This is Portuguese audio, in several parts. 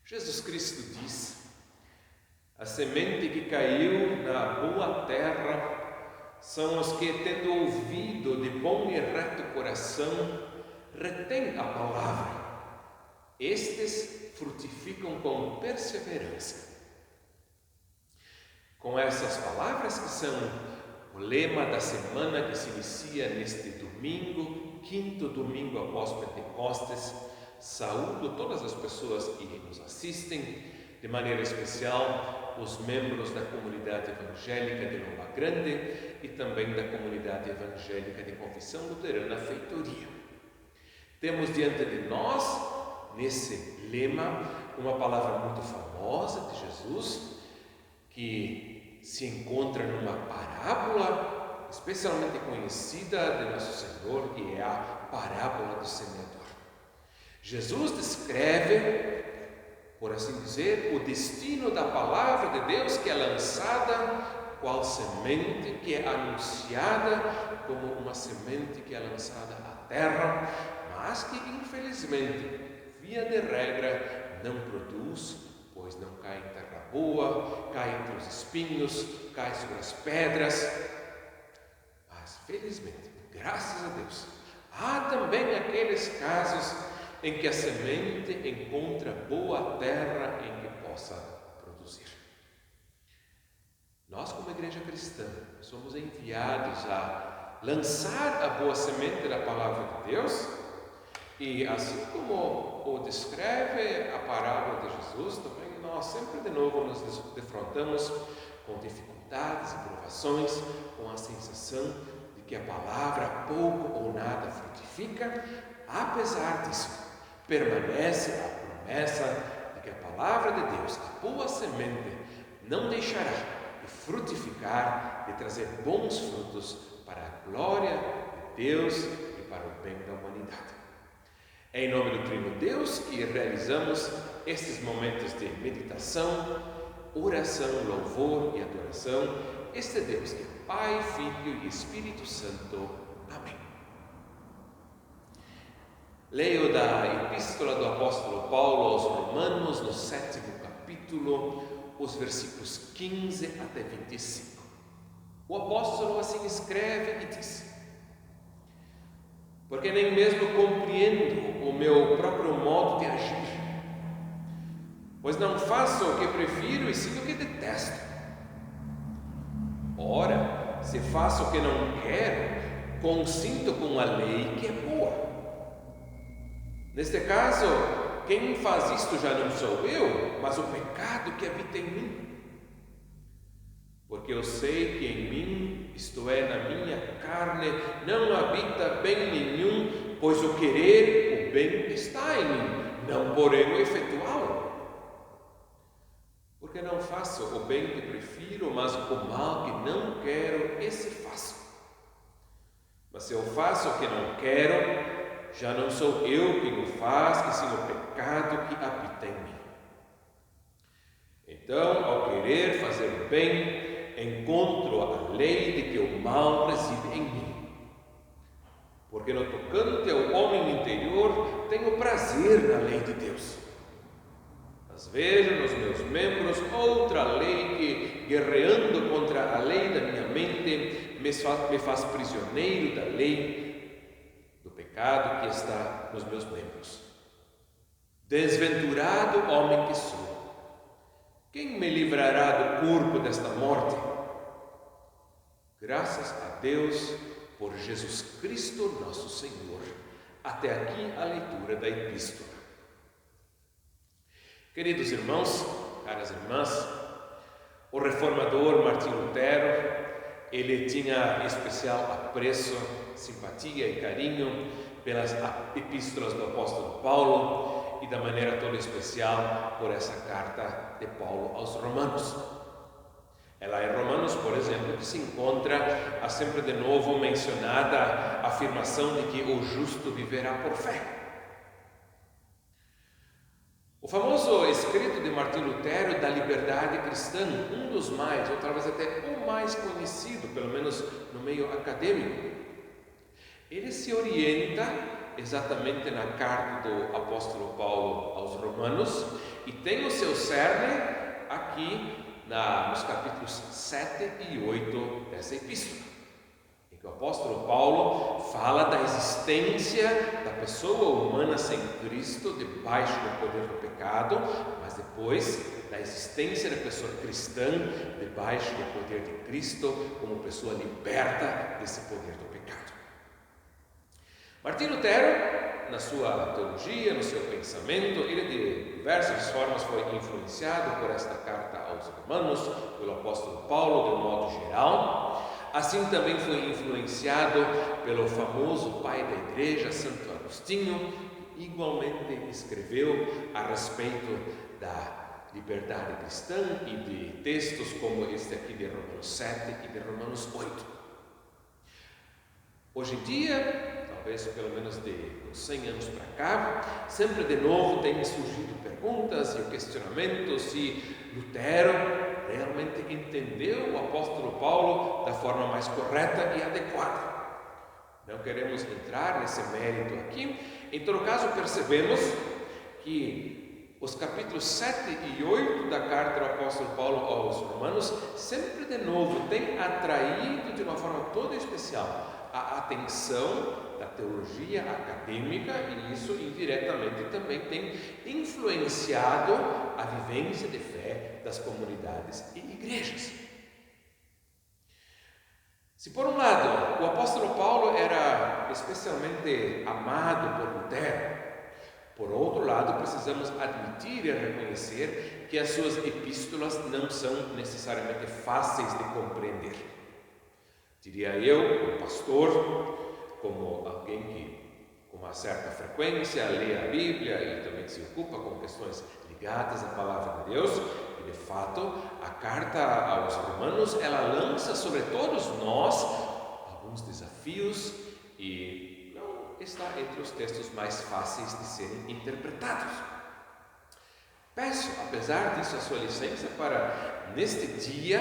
Jesus Cristo diz: a semente que caiu na boa terra são os que, tendo ouvido de bom e reto coração, retêm a palavra. Estes frutificam com perseverança. Com essas palavras, que são o lema da semana que se inicia neste domingo, quinto domingo após Pentecostes, saúdo todas as pessoas que nos assistem, de maneira especial os membros da comunidade evangélica de Lomba Grande e também da comunidade evangélica de Confissão Luterana Feitoria. Temos diante de nós, nesse lema, uma palavra muito famosa de Jesus, que se encontra numa parábola especialmente conhecida de Nosso Senhor, que é a parábola do semeador. Jesus descreve, por assim dizer, o destino da palavra de Deus que é lançada qual semente, que é anunciada como uma semente que é lançada à terra, mas que infelizmente, via de regra, não produz, pois não cai em terra boa, cai entre os espinhos, cai sobre as pedras. Mas felizmente, graças a Deus, há também aqueles casos em que a semente encontra boa terra em que possa produzir. Nós, como igreja cristã, somos enviados a lançar a boa semente da palavra de Deus, e assim como o descreve a parábola de Jesus, também nós sempre de novo nos defrontamos com dificuldades e provações, com a sensação de que a palavra pouco ou nada frutifica. Apesar disso, permanece a promessa de que a palavra de Deus, a boa semente, não deixará de frutificar, de trazer bons frutos para a glória de Deus e para o bem da humanidade. É em nome do Trino Deus que realizamos estes momentos de meditação, oração, louvor e adoração. Este Deus que é Pai, Filho e Espírito Santo. Amém. Leio da Epístola do Apóstolo Paulo aos Romanos, no 7º capítulo, os versículos 15 até 25. O apóstolo assim escreve e diz: porque nem mesmo compreendo o meu próprio modo de agir, pois não faço o que prefiro e sim o que detesto. Ora, se faço o que não quero, consinto com a lei que é boa. Neste caso, quem faz isto já não sou eu, mas o pecado que habita em mim. Porque eu sei que em mim, isto é, na minha carne, não habita bem nenhum, pois o querer, o bem está em mim, não porém o efetuá-lo. Porque não faço o bem que prefiro, mas o mal que não quero, esse faço. Mas se eu faço o que não quero, já não sou eu quem o faz, e sim o pecado que habita em mim. Então, ao querer fazer o bem, encontro a lei de que o mal reside em mim. Porque no tocante ao homem interior, tenho prazer na lei de Deus. Mas vejo nos meus membros outra lei que, guerreando contra a lei da minha mente, me faz prisioneiro da lei do pecado que está nos meus membros. Desventurado homem que sou, quem me livrará do corpo desta morte? Graças a Deus por Jesus Cristo nosso Senhor. Até aqui a leitura da epístola. Queridos irmãos, caras irmãs, o reformador Martinho Lutero, ele tinha especial apreço, simpatia e carinho pelas epístolas do apóstolo Paulo e da maneira toda especial por essa carta de Paulo aos Romanos. É lá em Romanos, por exemplo, que se encontra a sempre de novo mencionada a afirmação de que o justo viverá por fé. O famoso escrito de Martinho Lutero da liberdade cristã, um dos mais, ou talvez até o mais conhecido, pelo menos no meio acadêmico, ele se orienta exatamente na carta do apóstolo Paulo aos Romanos, e tem o seu cerne aqui nos capítulos 7 e 8 dessa epístola, em que o apóstolo Paulo fala da existência da pessoa humana sem Cristo, debaixo do poder do pecado, mas depois da existência da pessoa cristã, debaixo do poder de Cristo, como pessoa liberta desse poder do pecado. Martim Lutero, na sua teologia, no seu pensamento, ele de diversas formas foi influenciado por esta carta aos Romanos, pelo apóstolo Paulo, de um modo geral. Assim também foi influenciado pelo famoso pai da igreja, Santo Agostinho, que igualmente escreveu a respeito da liberdade cristã e de textos como este aqui de Romanos 7 e de Romanos 8. Hoje em dia, talvez pelo menos de uns 100 anos para cá, sempre de novo tem surgido perguntas e o questionamento se Lutero realmente entendeu o apóstolo Paulo da forma mais correta e adequada. Não queremos entrar nesse mérito aqui. Em todo caso, percebemos que os capítulos 7 e 8 da carta do apóstolo Paulo aos Romanos sempre de novo tem atraído de uma forma toda especial a atenção da teologia acadêmica, e isso indiretamente também tem influenciado a vivência de fé das comunidades e igrejas. Se por um lado o apóstolo Paulo era especialmente amado por Lutero, por outro lado precisamos admitir e reconhecer que as suas epístolas não são necessariamente fáceis de compreender. Diria eu, como pastor, como alguém que com uma certa frequência lê a Bíblia e também se ocupa com questões ligadas à Palavra de Deus, e de fato a carta aos Romanos, ela lança sobre todos nós alguns desafios e não está entre os textos mais fáceis de serem interpretados. Peço, apesar disso, a sua licença para, neste dia,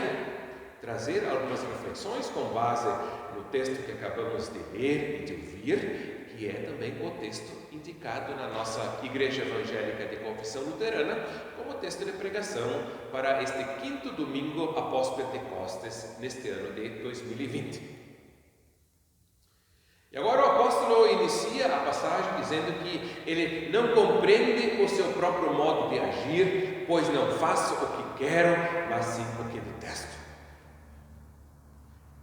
trazer algumas reflexões com base no texto que acabamos de ler e de ouvir, que é também o texto indicado na nossa Igreja Evangélica de Confissão Luterana como texto de pregação para este 5º domingo após Pentecostes, neste ano de 2020. E agora o apóstolo inicia a passagem dizendo que ele não compreende o seu próprio modo de agir, pois não faço o que quero, mas sim o que detesto.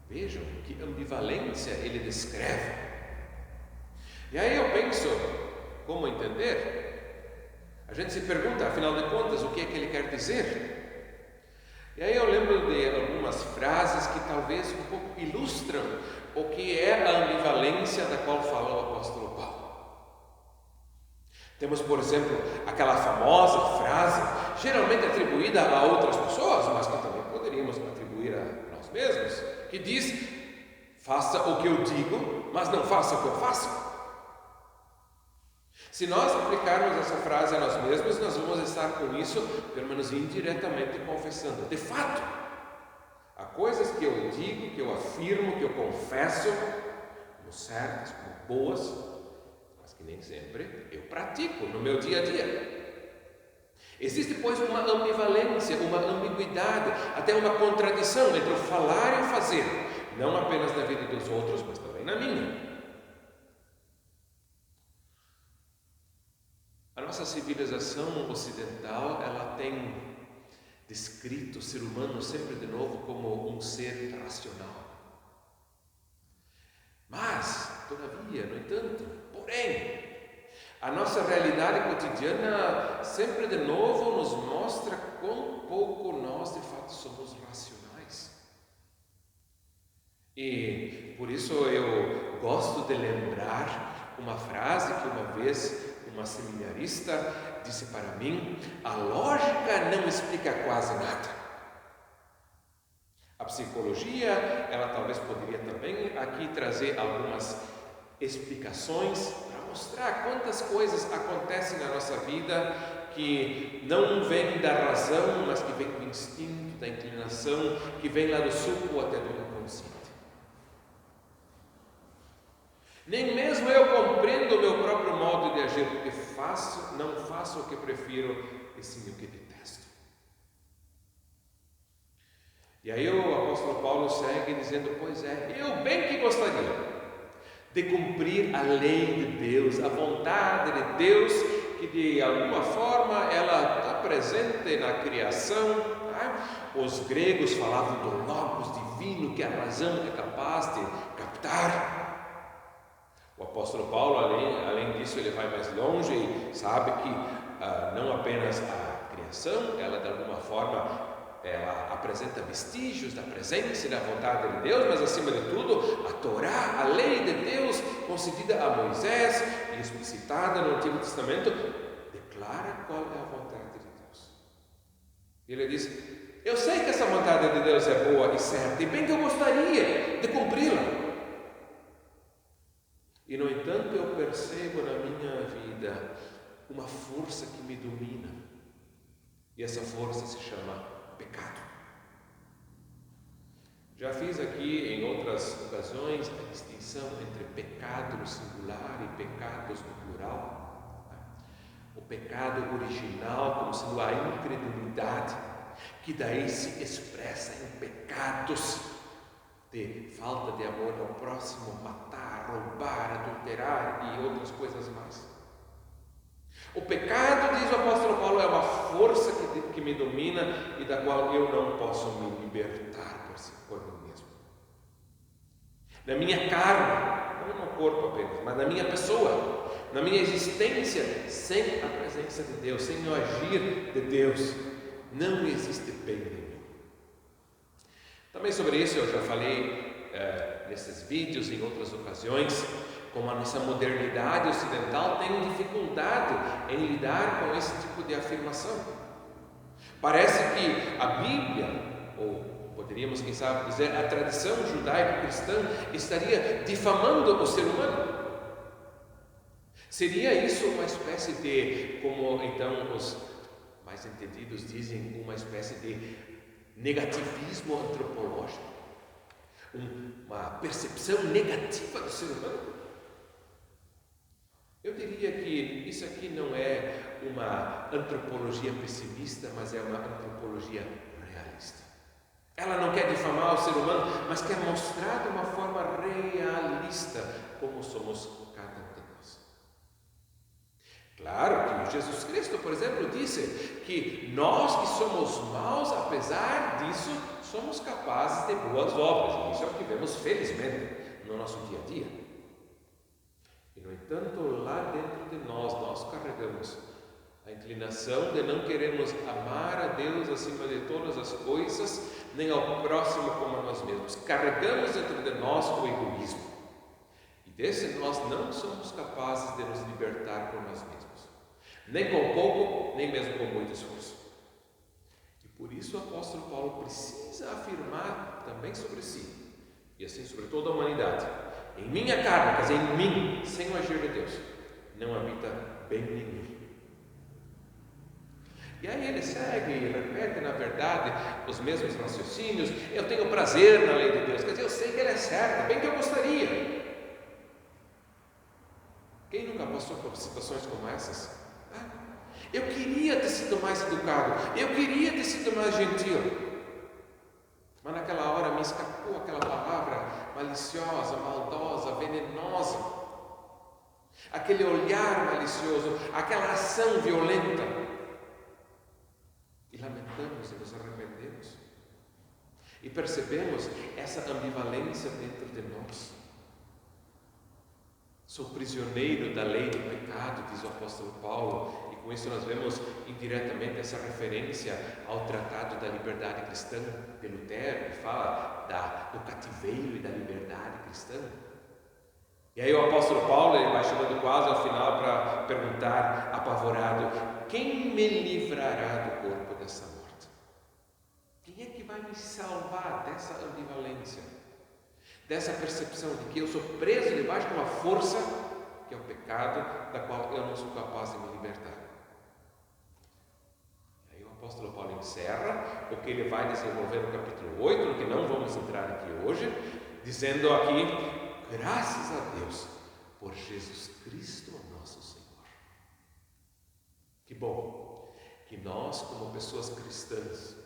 Vejam que ambivalência ele descreve. E aí eu penso, como entender? A gente se pergunta, afinal de contas, o que é que ele quer dizer? E aí eu lembro de algumas frases que talvez um pouco ilustram o que é a ambivalência da qual fala o apóstolo Paulo. Temos, por exemplo, aquela famosa frase, geralmente atribuída a outras pessoas, mas que também poderíamos atribuir a nós mesmos, que diz: faça o que eu digo, mas não faça o que eu faço. Se nós aplicarmos essa frase a nós mesmos, nós vamos estar com isso, pelo menos indiretamente, confessando. De fato, há coisas que eu digo, que eu afirmo, que eu confesso, como certas, como boas, mas que nem sempre eu pratico no meu dia a dia. Existe, pois, uma ambivalência, uma ambiguidade, até uma contradição entre o falar e o fazer, não apenas na vida dos outros, mas também na minha. A nossa civilização ocidental, ela tem descrito o ser humano sempre de novo como um ser racional. Mas, todavia, no entanto, porém, a nossa realidade cotidiana sempre de novo nos mostra quão pouco nós de fato somos racionais. E por isso eu gosto de lembrar uma frase que uma vez uma seminarista disse para mim: a lógica não explica quase nada. A psicologia, ela talvez poderia também aqui trazer algumas explicações para mostrar quantas coisas acontecem na nossa vida que não vêm da razão, mas que vêm do instinto, da inclinação, que vem lá do suco até do inconsciente. Nem mesmo eu compreendo defendo o meu próprio modo de agir, porque não faço o que prefiro, e sim o que detesto. E aí o apóstolo Paulo segue dizendo: pois é, eu bem que gostaria de cumprir a lei de Deus, a vontade de Deus, que de alguma forma ela está presente na criação. Os gregos falavam do logos divino, que a razão é capaz de captar. O apóstolo Paulo, além disso, ele vai mais longe e sabe que não apenas a criação, ela de alguma forma ela apresenta vestígios da presença e da vontade de Deus, mas acima de tudo, a Torá, a lei de Deus, concedida a Moisés e explicitada no Antigo Testamento, declara qual é a vontade de Deus. Ele diz: eu sei que essa vontade de Deus é boa e certa, e bem que eu gostaria de cumpri-la. E no entanto eu percebo na minha vida uma força que me domina, e essa força se chama pecado. Já fiz aqui em outras ocasiões a distinção entre pecado no singular e pecados no plural. O pecado original, como sendo a incredulidade, que daí se expressa em pecados de falta de amor ao próximo, matar, roubar, adulterar e outras coisas mais. O pecado, diz o apóstolo Paulo, é uma força que me domina e da qual eu não posso me libertar por mim mesmo. Na minha carne, não no corpo apenas, mas na minha pessoa, na minha existência, sem a presença de Deus, sem o agir de Deus, não existe bem nenhum. Também sobre isso eu já falei nesses vídeos em outras ocasiões, como a nossa modernidade ocidental tem dificuldade em lidar com esse tipo de afirmação. Parece que a Bíblia, ou poderíamos, quem sabe, dizer a tradição judaico-cristã, estaria difamando o ser humano. Seria isso uma espécie de, como então os mais entendidos dizem, uma espécie de negativismo antropológico? Uma percepção negativa do ser humano? Eu diria que isso aqui não é uma antropologia pessimista, mas é uma antropologia realista. Ela não quer difamar o ser humano, mas quer mostrar de uma forma realista como somos cada um de nós. Claro que Jesus Cristo, por exemplo, disse que nós que somos maus, apesar disso, somos capazes de boas obras. E isso é o que vemos felizmente no nosso dia a dia. E, no entanto, lá dentro de nós carregamos a inclinação de não querermos amar a Deus acima de todas as coisas, nem ao próximo como a nós mesmos. Carregamos dentro de nós o egoísmo. E desse nós não somos capazes de nos libertar por nós mesmos. Nem com pouco, nem mesmo com muito esforço. E por isso o apóstolo Paulo precisa afirmar também sobre si, e assim sobre toda a humanidade: em minha carne, quer dizer, em mim, sem o agir de Deus, não habita bem nenhum. E aí ele segue e repete, na verdade, os mesmos raciocínios. Eu tenho prazer na lei de Deus, quer dizer, eu sei que ela é certa, bem que eu gostaria. Quem nunca passou por situações como essas? Eu queria ter sido mais educado, eu queria ter sido mais gentil, mas naquela hora me escapou aquela palavra maliciosa, maldosa, venenosa, aquele olhar malicioso, aquela ação violenta, e lamentamos e nos arrependemos e percebemos essa ambivalência dentro de nós. Sou prisioneiro da lei do pecado, diz o apóstolo Paulo, e com isso nós vemos indiretamente essa referência ao Tratado da Liberdade Cristã de Lutero, que fala do cativeiro e da liberdade cristã. E aí o apóstolo Paulo, ele vai chegando quase ao final para perguntar, apavorado: quem me livrará do corpo dessa morte? Quem é que vai me salvar dessa ambivalência? Dessa percepção de que eu sou preso debaixo de uma força que é o pecado, da qual eu não sou capaz de me libertar. E aí o apóstolo Paulo encerra o que ele vai desenvolver no capítulo 8, no que não vamos entrar aqui hoje, dizendo aqui: graças a Deus por Jesus Cristo, nosso Senhor. Que bom que nós, como pessoas cristãs,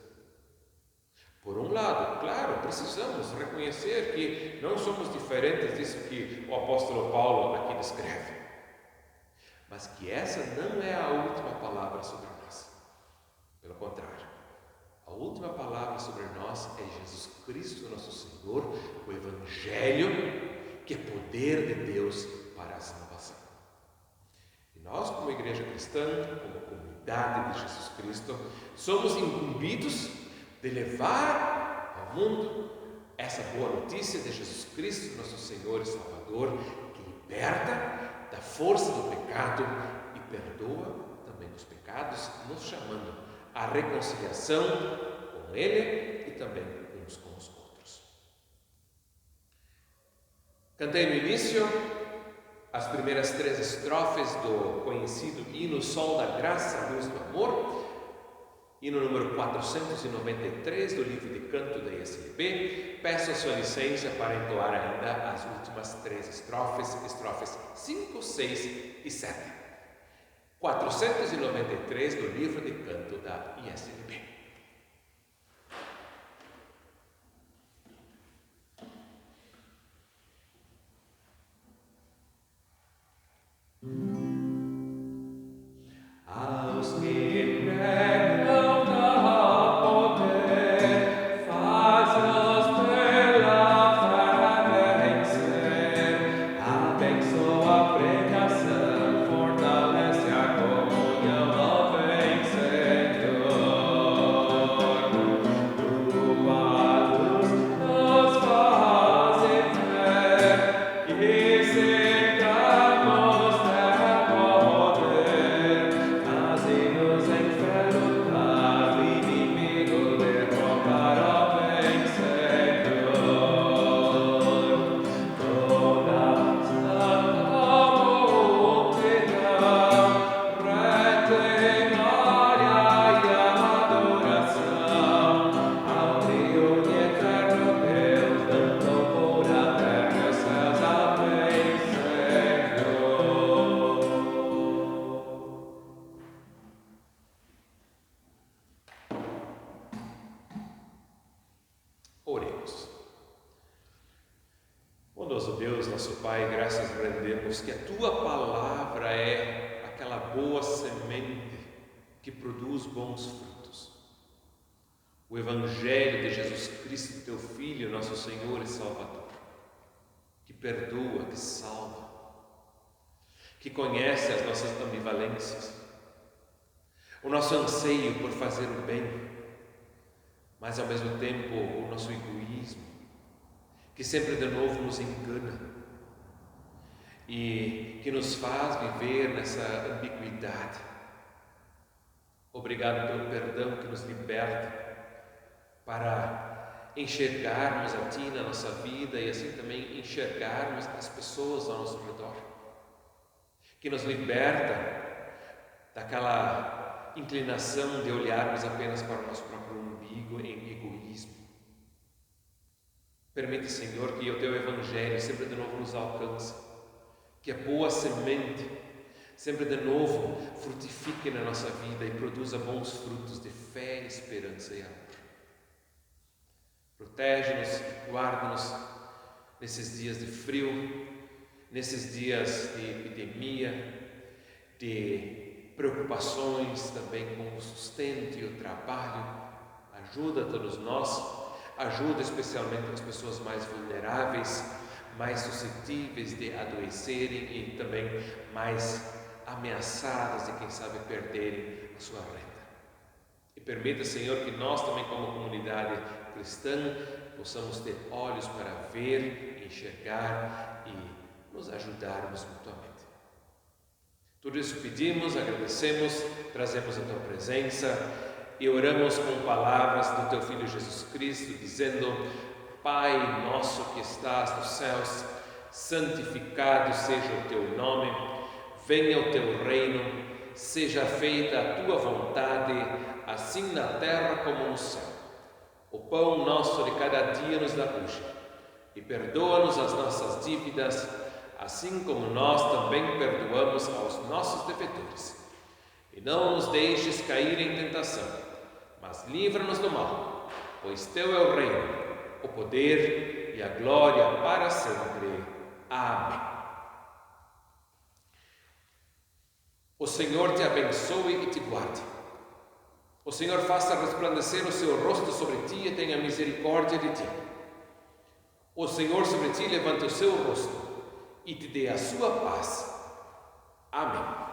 por um lado, claro, precisamos reconhecer que não somos diferentes disso que o apóstolo Paulo aqui descreve, mas que essa não é a última palavra sobre nós. Pelo contrário, a última palavra sobre nós é Jesus Cristo, nosso Senhor, o Evangelho, que é poder de Deus para a salvação. E nós, como igreja cristã, como comunidade de Jesus Cristo, somos incumbidos de levar ao mundo essa boa notícia de Jesus Cristo, nosso Senhor e Salvador, que liberta da força do pecado e perdoa também os pecados, nos chamando à reconciliação com Ele e também uns com os outros. Cantei no início as primeiras 3 estrofes do conhecido hino Sol da Graça, Luz do Amor, hino número 493 do livro de canto da ISLB. Peço a sua licença para entoar ainda as últimas 3 estrofes 5, 6 e 7. 493 do livro de canto da ISLB. Aos que pregam dá poder, faz-nos pela fé vencer. Abençoa a pregação, fortalece a comunhão, ó vem Senhor. Tua luz nos faz ver que sentamos terra poder. Faze-nos em fé lutar, o inimigo derrotar, ó vem Senhor. Toda santa multidão retém glória e adoração ao triunfo eterno Deus, dando por a terra e os céus, amém, Senhor. Oremos. Bondoso Deus, nosso Pai, graças rendemos que a Tua palavra é aquela boa semente que produz bons frutos. O Evangelho de Jesus Cristo, Teu Filho, nosso Senhor e Salvador, que perdoa, que salva, que conhece as nossas ambivalências, o nosso anseio por fazer o bem, mas ao mesmo tempo o nosso egoísmo, que sempre de novo nos engana e que nos faz viver nessa ambiguidade. Obrigado pelo perdão que nos liberta para enxergarmos a Ti na nossa vida e assim também enxergarmos as pessoas ao nosso redor, que nos liberta daquela inclinação de olharmos apenas para o nosso próprio umbigo em egoísmo. Permite, Senhor, que o Teu Evangelho sempre de novo nos alcance, que a boa semente sempre de novo frutifique na nossa vida e produza bons frutos de fé, esperança e amor. Protege-nos e guarda-nos nesses dias de frio, nesses dias de epidemia, de preocupações também com o sustento e o trabalho. Ajuda a todos nós, ajuda especialmente as pessoas mais vulneráveis, mais suscetíveis de adoecerem e também mais ameaçadas de, quem sabe, perderem a sua renda. E permita, Senhor, que nós também, como comunidade cristã, possamos ter olhos para ver, enxergar e nos ajudarmos mutuamente. Tudo isso pedimos, agradecemos, trazemos a Tua presença e oramos com palavras do Teu Filho Jesus Cristo, dizendo: Pai nosso que estás nos céus, santificado seja o Teu nome, venha o Teu reino, seja feita a Tua vontade, assim na terra como no céu. O pão nosso de cada dia nos dá hoje, e perdoa-nos as nossas dívidas, assim como nós também perdoamos aos nossos devedores. E não nos deixes cair em tentação, mas livra-nos do mal, pois Teu é o reino, o poder e a glória para sempre. Amém. O Senhor te abençoe e te guarde. O Senhor faça resplandecer o seu rosto sobre ti e tenha misericórdia de ti. O Senhor sobre ti levante o seu rosto e te dê a sua paz. Amém.